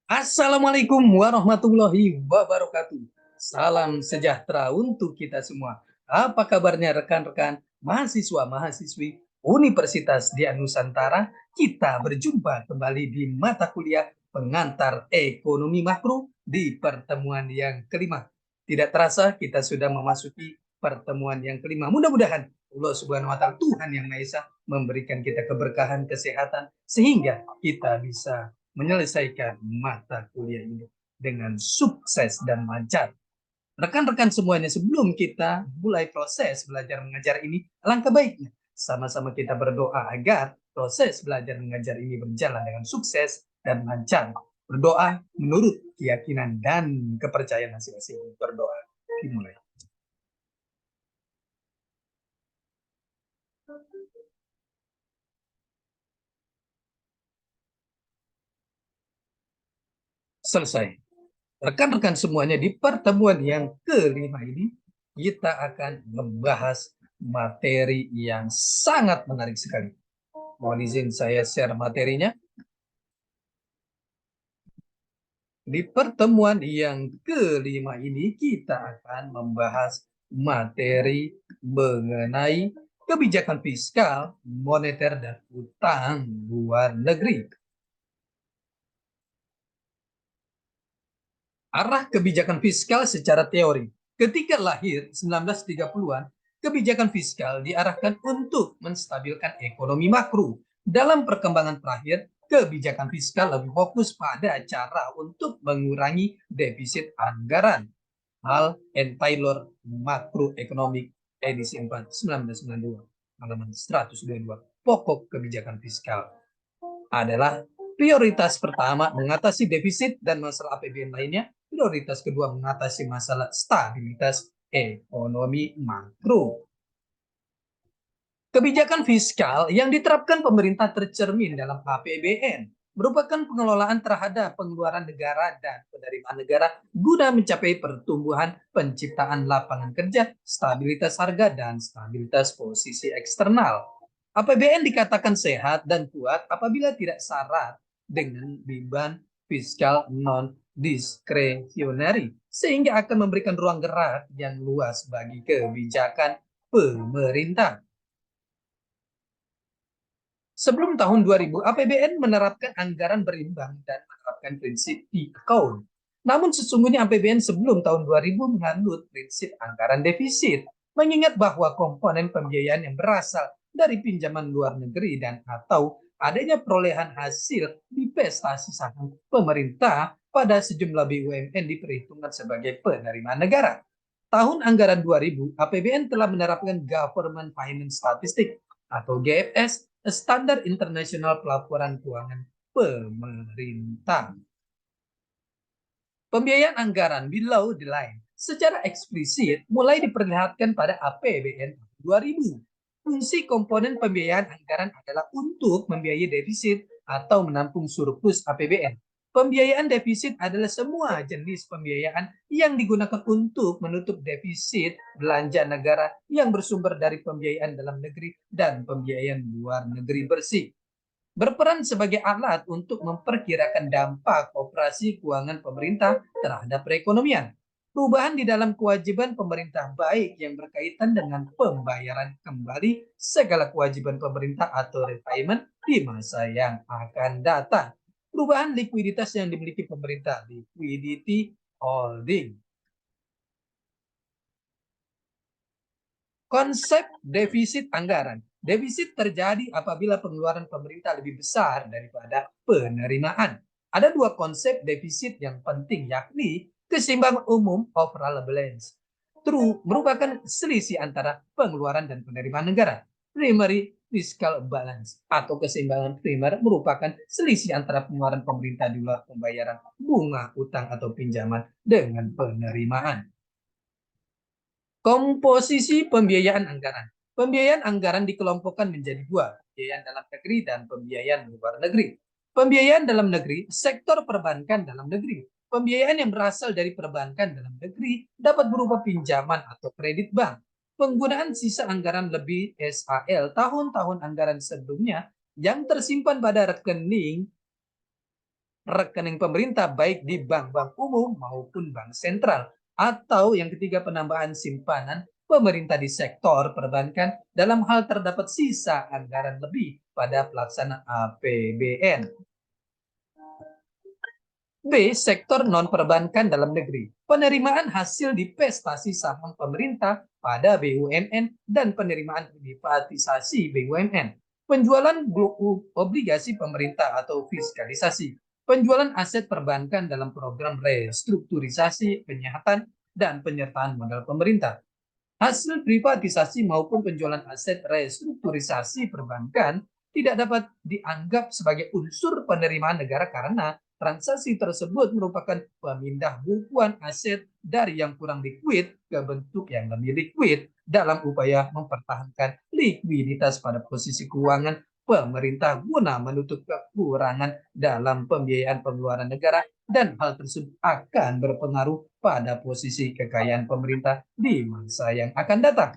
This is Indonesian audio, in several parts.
Assalamualaikum warahmatullahi wabarakatuh. Salam sejahtera untuk kita semua. Apa kabarnya rekan-rekan mahasiswa-mahasiswi Universitas Dian Nusantara? Kita berjumpa kembali di mata kuliah pengantar ekonomi makro di pertemuan yang kelima. Tidak terasa kita sudah memasuki pertemuan yang kelima. Mudah-mudahan Allah Subhanahu wa taala, Tuhan yang Maha Esa, memberikan kita keberkahan, kesehatan sehingga kita bisa menyelesaikan mata kuliah ini dengan sukses dan lancar. Rekan-rekan semuanya, sebelum kita mulai proses belajar mengajar ini, alangkah baiknya sama-sama kita berdoa agar proses belajar mengajar ini berjalan dengan sukses dan lancar. Berdoa menurut keyakinan dan kepercayaan masing-masing. Berdoa dimulai. Selesai. Rekan-rekan semuanya, di pertemuan yang kelima ini kita akan membahas materi yang sangat menarik sekali. Mohon izin saya share materinya. Di pertemuan yang kelima ini kita akan membahas materi mengenai kebijakan fiskal, moneter, dan utang luar negeri. Arah kebijakan fiskal secara teori. Ketika lahir 1930-an, kebijakan fiskal diarahkan untuk menstabilkan ekonomi makro. Dalam perkembangan terakhir, kebijakan fiskal lebih fokus pada cara untuk mengurangi defisit anggaran. Hal and Taylor Macroeconomic edisi 4 1992 halaman 122. Pokok kebijakan fiskal adalah prioritas pertama mengatasi defisit dan masalah APBN lainnya. Prioritas kedua mengatasi masalah stabilitas ekonomi makro. Kebijakan fiskal yang diterapkan pemerintah tercermin dalam APBN merupakan pengelolaan terhadap pengeluaran negara dan penerimaan negara guna mencapai pertumbuhan, penciptaan lapangan kerja, stabilitas harga, dan stabilitas posisi eksternal. APBN dikatakan sehat dan kuat apabila tidak syarat dengan beban fiskal non-diskresioneri, sehingga akan memberikan ruang gerak yang luas bagi kebijakan pemerintah. Sebelum tahun 2000, APBN menerapkan anggaran berimbang dan menerapkan prinsip P-account. Namun sesungguhnya APBN sebelum tahun 2000 menganut prinsip anggaran defisit, mengingat bahwa komponen pembiayaan yang berasal dari pinjaman luar negeri dan atau adanya perolehan hasil divestasi saham pemerintah pada sejumlah BUMN diperhitungkan sebagai penerimaan negara. Tahun anggaran 2000, APBN telah menerapkan Government Finance Statistic atau GFS, standar internasional pelaporan keuangan pemerintah. Pembiayaan anggaran below the line secara eksplisit mulai diperlihatkan pada APBN 2000. Fungsi komponen pembiayaan anggaran adalah untuk membiayai defisit atau menampung surplus APBN. Pembiayaan defisit adalah semua jenis pembiayaan yang digunakan untuk menutup defisit belanja negara yang bersumber dari pembiayaan dalam negeri dan pembiayaan luar negeri bersih. Berperan sebagai alat untuk memperkirakan dampak operasi keuangan pemerintah terhadap perekonomian. Perubahan di dalam kewajiban pemerintah baik yang berkaitan dengan pembayaran kembali segala kewajiban pemerintah atau repayment di masa yang akan datang. Perubahan likuiditas yang dimiliki pemerintah, liquidity holding. Konsep defisit anggaran. Defisit terjadi apabila pengeluaran pemerintah lebih besar daripada penerimaan. Ada dua konsep defisit yang penting, yakni keseimbangan umum overall balance. True merupakan selisih antara pengeluaran dan penerimaan negara. Primary fiscal balance atau keseimbangan primer merupakan selisih antara pengeluaran pemerintah di luar pembayaran bunga utang atau pinjaman dengan penerimaan. Komposisi pembiayaan anggaran. Pembiayaan anggaran dikelompokkan menjadi dua. pembiayaan dalam negeri dan pembiayaan luar negeri. Pembiayaan dalam negeri, sektor perbankan dalam negeri. Pembiayaan yang berasal dari perbankan dalam negeri dapat berupa pinjaman atau kredit bank. Penggunaan sisa anggaran lebih SAL tahun-tahun anggaran sebelumnya yang tersimpan pada rekening pemerintah baik di bank-bank umum maupun bank sentral. Atau yang ketiga, penambahan simpanan pemerintah di sektor perbankan dalam hal terdapat sisa anggaran lebih pada pelaksanaan APBN. B. Sektor non-perbankan dalam negeri. Penerimaan hasil divestasi saham pemerintah pada BUMN dan penerimaan privatisasi BUMN. Penjualan obligasi pemerintah atau fiskalisasi. Penjualan aset perbankan dalam program restrukturisasi, penyihatan, dan penyertaan modal pemerintah. Hasil privatisasi maupun penjualan aset restrukturisasi perbankan tidak dapat dianggap sebagai unsur penerimaan negara karena transaksi tersebut merupakan pemindah bukuan aset dari yang kurang likuid ke bentuk yang lebih likuid dalam upaya mempertahankan likuiditas pada posisi keuangan pemerintah guna menutup kekurangan dalam pembiayaan pengeluaran negara, dan hal tersebut akan berpengaruh pada posisi kekayaan pemerintah di masa yang akan datang.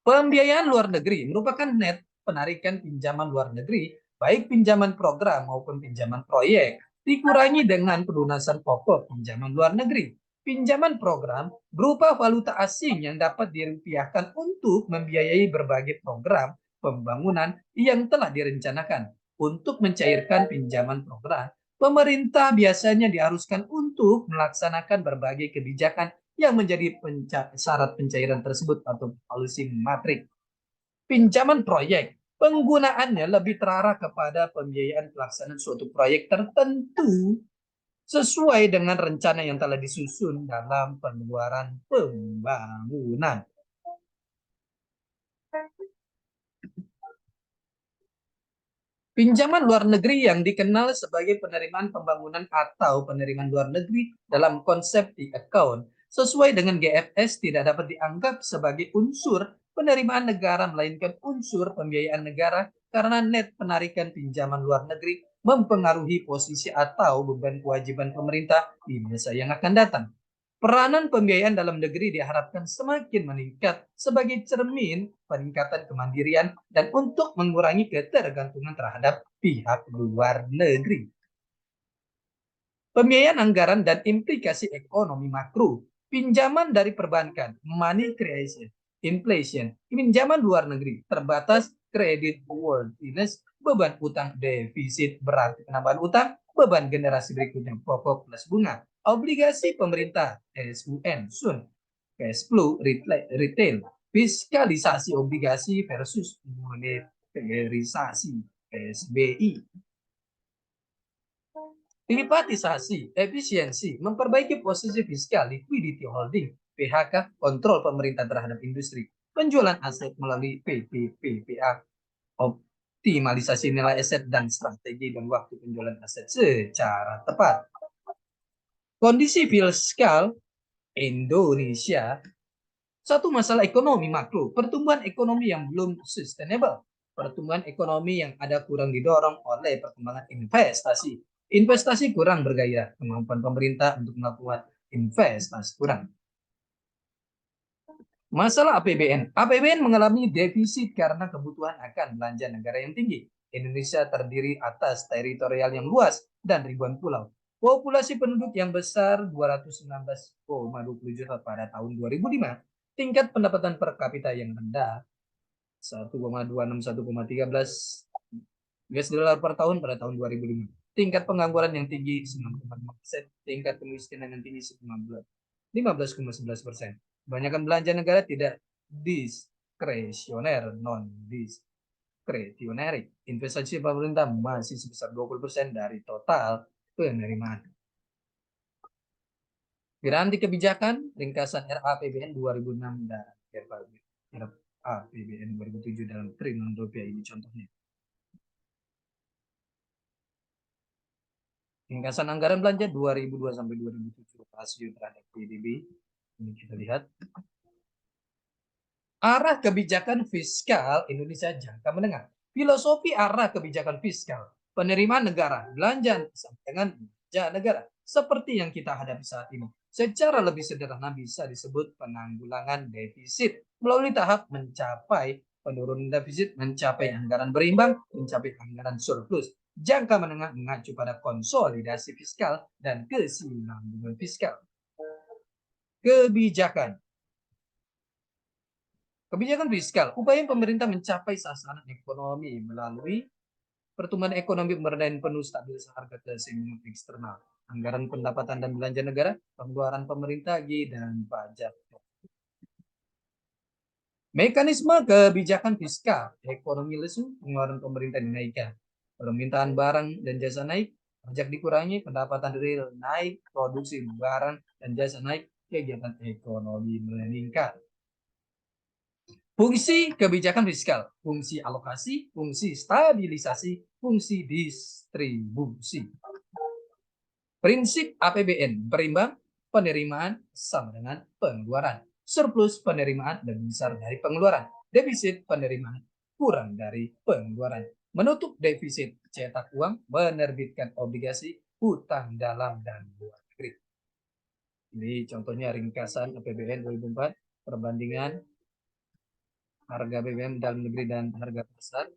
Pembiayaan luar negeri merupakan net penarikan pinjaman luar negeri, baik pinjaman program maupun pinjaman proyek, dikurangi dengan pelunasan pokok pinjaman luar negeri. Pinjaman program berupa valuta asing yang dapat dirupiahkan untuk membiayai berbagai program pembangunan yang telah direncanakan. Untuk mencairkan pinjaman program, pemerintah biasanya diharuskan untuk melaksanakan berbagai kebijakan yang menjadi syarat pencairan tersebut atau policy matrix. Pinjaman proyek, penggunaannya lebih terarah kepada pembiayaan pelaksanaan suatu proyek tertentu sesuai dengan rencana yang telah disusun dalam pengeluaran pembangunan. Pinjaman luar negeri yang dikenal sebagai penerimaan pembangunan atau penerimaan luar negeri dalam konsep di account sesuai dengan GFS tidak dapat dianggap sebagai unsur penerimaan negara melainkan unsur pembiayaan negara karena net penarikan pinjaman luar negeri mempengaruhi posisi atau beban kewajiban pemerintah di masa yang akan datang. Peranan pembiayaan dalam negeri diharapkan semakin meningkat sebagai cermin peningkatan kemandirian dan untuk mengurangi ketergantungan terhadap pihak luar negeri. Pembiayaan anggaran dan implikasi ekonomi makro, pinjaman dari perbankan, money creation, inflation, pinjaman luar negeri, terbatas credit worthiness, beban utang defisit berarti penambahan utang, beban generasi berikutnya pokok plus bunga, obligasi pemerintah SUN, cash flow retail, fiskalisasi obligasi versus monetarisasi SBI. Privatisasi, efisiensi, memperbaiki posisi fiskal, liquidity holding, PHK, kontrol pemerintah terhadap industri, penjualan aset melalui PPPA, optimalisasi nilai aset dan strategi dan waktu penjualan aset secara tepat. Kondisi fiskal Indonesia, satu masalah ekonomi makro, pertumbuhan ekonomi yang belum sustainable, pertumbuhan ekonomi yang ada kurang didorong oleh perkembangan investasi. Investasi kurang bergairah, kemampuan pemerintah untuk melakukan investasi kurang. Masalah APBN. APBN mengalami defisit karena kebutuhan akan belanja negara yang tinggi. Indonesia terdiri atas teritorial yang luas dan ribuan pulau. Populasi penduduk yang besar 219,20 juta pada tahun 2005. Tingkat pendapatan per kapita yang rendah 1,261,13 US dollar per tahun pada tahun 2005. Tingkat pengangguran yang tinggi 9,5%, tingkat kemiskinan yang tinggi 15,11%. Kebanyakan belanja negara tidak diskresioner, non diskresioner. Investasi pemerintah masih sebesar 20% dari total penerimaan. Piranti kebijakan, ringkasan RAPBN 2006 dan RAPBN 2007 dalam triliun rupiah ini contohnya. Ringkasan anggaran belanja 2002 sampai 2007 rasio terhadap PDB. Ini kita lihat. Arah kebijakan fiskal Indonesia jangka menengah. Filosofi arah kebijakan fiskal, penerimaan negara, belanja sampai dengan belanja negara, seperti yang kita hadapi saat ini. Secara lebih sederhana bisa disebut penanggulangan defisit melalui tahap mencapai penurunan defisit, mencapai anggaran berimbang, mencapai anggaran surplus. Jangka menengah mengacu pada konsolidasi fiskal dan kesinambungan fiskal. Kebijakan. Kebijakan fiskal, upaya pemerintah mencapai sasaran ekonomi melalui pertumbuhan ekonomi, pemberdayaan penuh, stabilitas harga, keseimbangan eksternal, anggaran pendapatan dan belanja negara, pengeluaran pemerintah, dan pajak. Mekanisme kebijakan fiskal, ekonomi lesu, pengeluaran pemerintah dinaikkan, permintaan barang dan jasa naik, pajak dikurangi, pendapatan real naik, produksi barang dan jasa naik, kegiatan ekonomi meningkat. Fungsi kebijakan fiskal, fungsi alokasi, fungsi stabilisasi, fungsi distribusi. Prinsip APBN, berimbang, penerimaan sama dengan pengeluaran. Surplus penerimaan lebih besar dari pengeluaran. Defisit penerimaan kurang dari pengeluaran. Menutup defisit, cetak uang, menerbitkan obligasi, hutang dalam dan luar negeri. Ini contohnya ringkasan APBN 2004, perbandingan harga BBM dalam negeri dan harga pasar.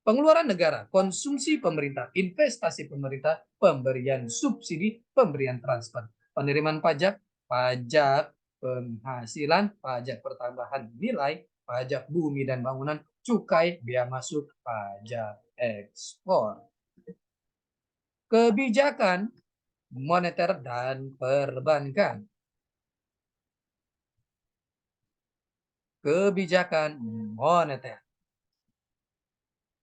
Pengeluaran negara, konsumsi pemerintah, investasi pemerintah, pemberian subsidi, pemberian transfer, penerimaan pajak, pajak penghasilan, pajak pertambahan nilai, pajak bumi dan bangunan, cukai, bea masuk, pajak ekspor. Kebijakan moneter dan perbankan. Kebijakan moneter.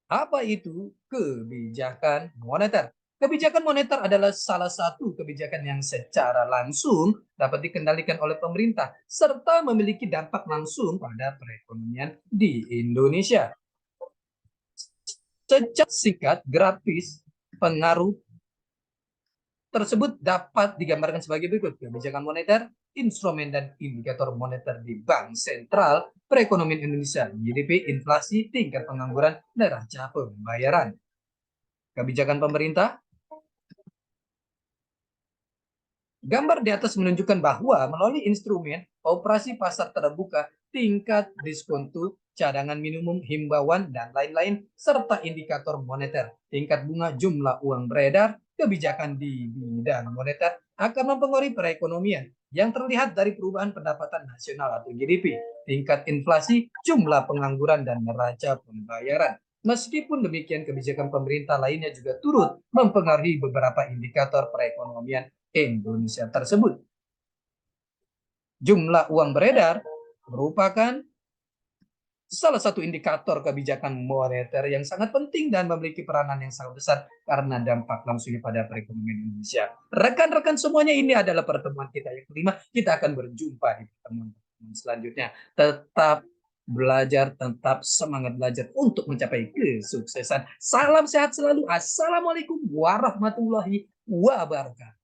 Apa itu kebijakan moneter? Kebijakan moneter adalah salah satu kebijakan yang secara langsung dapat dikendalikan oleh pemerintah serta memiliki dampak langsung pada perekonomian di Indonesia. Secara singkat, grafis pengaruh tersebut dapat digambarkan sebagai berikut. Kebijakan moneter, instrumen dan indikator moneter di Bank Sentral, perekonomian Indonesia, GDP, inflasi, tingkat pengangguran, neraca pembayaran. Kebijakan pemerintah, gambar di atas menunjukkan bahwa melalui instrumen operasi pasar terbuka, tingkat diskontu, cadangan minimum, himbauan, dan lain-lain, serta indikator moneter, tingkat bunga, jumlah uang beredar, kebijakan di bidang moneter akan mempengaruhi perekonomian yang terlihat dari perubahan pendapatan nasional atau GDP, tingkat inflasi, jumlah pengangguran, dan neraca pembayaran. Meskipun demikian, kebijakan pemerintah lainnya juga turut mempengaruhi beberapa indikator perekonomian Indonesia tersebut. Jumlah uang beredar merupakan salah satu indikator kebijakan moneter yang sangat penting dan memiliki peranan yang sangat besar karena dampak langsungnya pada perekonomian Indonesia. Rekan-rekan semuanya, ini adalah pertemuan kita yang kelima. Kita akan berjumpa di pertemuan selanjutnya. Tetap belajar, tetap semangat belajar untuk mencapai kesuksesan. Salam sehat selalu. Assalamualaikum warahmatullahi wabarakatuh.